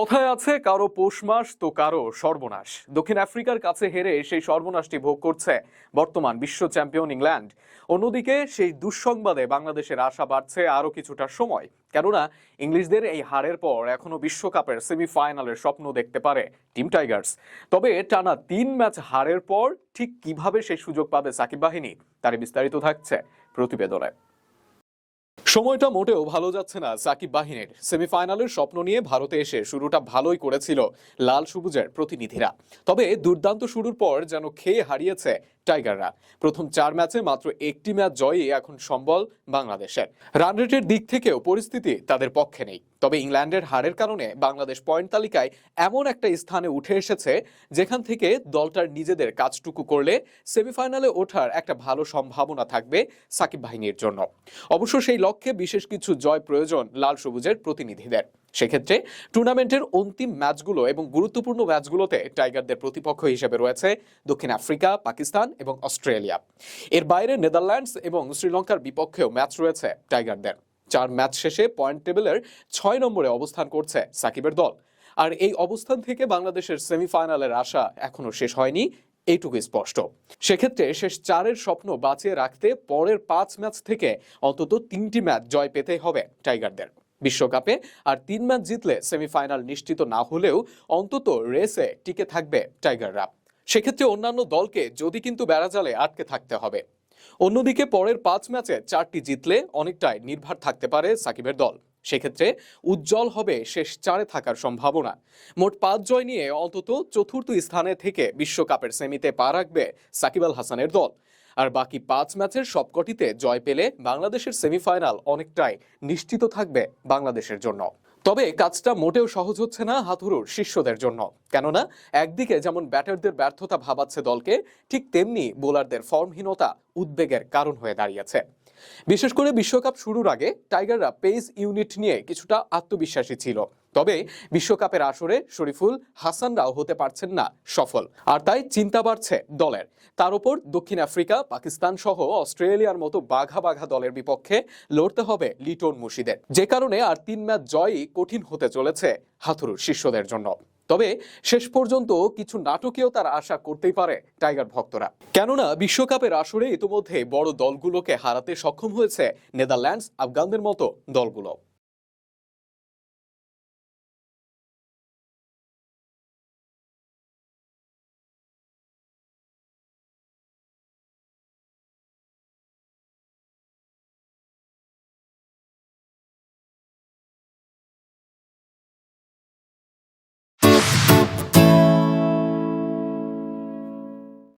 কথায় আছে কারো পৌষ মাস তো কারো সর্বনাশ। দক্ষিণ আফ্রিকার কাছে হেরে সেই সর্বনাশটি ভোগ করছে বর্তমান বিশ্ব চ্যাম্পিয়ন ইংল্যান্ড। অন্যদিকে সেই দুঃসংবাদে বাংলাদেশের আশা বাড়ছে আরো কিছুটা সময়, কেননা ইংলিশদের এই হারের পর এখনো বিশ্বকাপের সেমিফাইনালের স্বপ্ন দেখতে পারে টিম টাইগার্স। তবে টানা ৩ ম্যাচ হারের পর ঠিক কিভাবে সেই সুযোগ পাবে সাকিব বাহিনী, তার বিস্তারিত থাকছে প্রতিবেদনে। সময়টা মোটেও ভালো যাচ্ছে না সাকিব বাহিনীর। সেমিফাইনালের স্বপ্ন নিয়ে ভারতে এসে শুরুটা ভালোই করেছিল লাল সবুজের প্রতিনিধিরা, তবে দুর্দান্ত শুরুর পর যেন খেয়ে হারিয়েছে টাইগাররা। প্রথম 4 ম্যাচে মাত্র একটি ম্যাচ জয়ই এখন সম্বল বাংলাদেশের। রান রেটের দিক থেকেও পরিস্থিতি তাদের পক্ষে নেই, তবে ইংল্যান্ডের হারের কারণে বাংলাদেশ পয়েন্ট তালিকায় এমন একটা স্থানে উঠে এসেছে যেখান থেকে দলটার নিজেদের কাজটুকু করলে সেমিফাইনালে ওঠার একটা ভালো সম্ভাবনা থাকবে সাকিব বাহিনীর জন্য। অবশ্য সেই লক্ষ্যে বিশেষ কিছু জয় প্রয়োজন লাল সবুজের প্রতিনিধিদের। সেক্ষেত্রে টুর্নামেন্টের অন্তিম ম্যাচগুলো এবং গুরুত্বপূর্ণ ম্যাচগুলোতে টাইগারদের প্রতিপক্ষ হিসেবে রয়েছে দক্ষিণ আফ্রিকা, পাকিস্তান এবং অস্ট্রেলিয়া। এর বাইরে নেদারল্যান্ডস এবং শ্রীলঙ্কার বিপক্ষেও ম্যাচ রয়েছে টাইগারদের। 4 ম্যাচ শেষে পয়েন্ট টেবিলের 6 নম্বরে অবস্থান করছে সাকিবের দল। আর এই অবস্থান থেকে বাংলাদেশের সেমিফাইনালের আশা এখনো শেষ হয়নি, এইটুকু স্পষ্ট। সেক্ষেত্রে শেষ 4-এর স্বপ্ন বাঁচিয়ে রাখতে পরের 5 ম্যাচ থেকে অন্তত 3টি ম্যাচ জয় পেতে হবে টাইগারদের। বিশ্বকাপে আর 3 ম্যাচ জিতলে সেমিফাইনাল নিশ্চিত না হলেও অন্তত রেসে টিকে থাকবে টাইগাররা। সেক্ষেত্রে অন্যান্য দলকে যদি কিন্তু বেড়াজালে আটকে থাকতে হবে। অন্যদিকে পরের 5 ম্যাচে 4টি জিতলে অনেকটাই নির্ভর থাকতে পারে সাকিবের দল। সেক্ষেত্রে উজ্জ্বল হবে শেষ 4-এ থাকার সম্ভাবনা। মোট 5 জয় নিয়ে অন্তত চতুর্থ স্থানে থেকে বিশ্বকাপের সেমিতে পা রাখবে সাকিব আল হাসানের দল। আর বাকি 5 ম্যাচের সবকটিতে জয় পেলে বাংলাদেশের সেমিফাইনাল অনেকটাই নিশ্চিত থাকবে বাংলাদেশের জন্য। তবে কাজটা মোটেও সহজ হচ্ছে না হাথুরুর শিষ্যদের জন্য, কেননা একদিকে যেমন ব্যাটারদের ব্যর্থতা ভাবাচ্ছে দলকে, ঠিক তেমনি বোলারদের ফর্মহীনতা উদ্বেগের কারণ হয়ে দাঁড়িয়েছে। বিশেষ করে বিশ্বকাপ শুরুর আগে টাইগাররা পেস ইউনিট নিয়ে কিছুটা আত্মবিশ্বাসী ছিল, তবে বিশ্বকাপের আসরে শরীফুল হাসানরাও হতে পারছেন না সফল। আর তাই চিন্তা বাড়ছে দলের। তার উপর দক্ষিণ আফ্রিকা, পাকিস্তান সহ অস্ট্রেলিয়ার মতো বাঘা বাঘা দলের বিপক্ষে লড়তে হবে লিটন মুশিদের, যে কারণে আর 3 ম্যাচ জয়ই কঠিন হতে চলেছে হাথুরুর শিষ্যদের জন্য। তবে শেষ পর্যন্ত কিছু নাটকীয়তার আশা করতেই পারে টাইগার ভক্তরা, কেননা বিশ্বকাপের আসরে ইতিমধ্যে বড় দলগুলোকে হারাতে সক্ষম হয়েছে নেদারল্যান্ডস, আফগানদের মতো দলগুলো।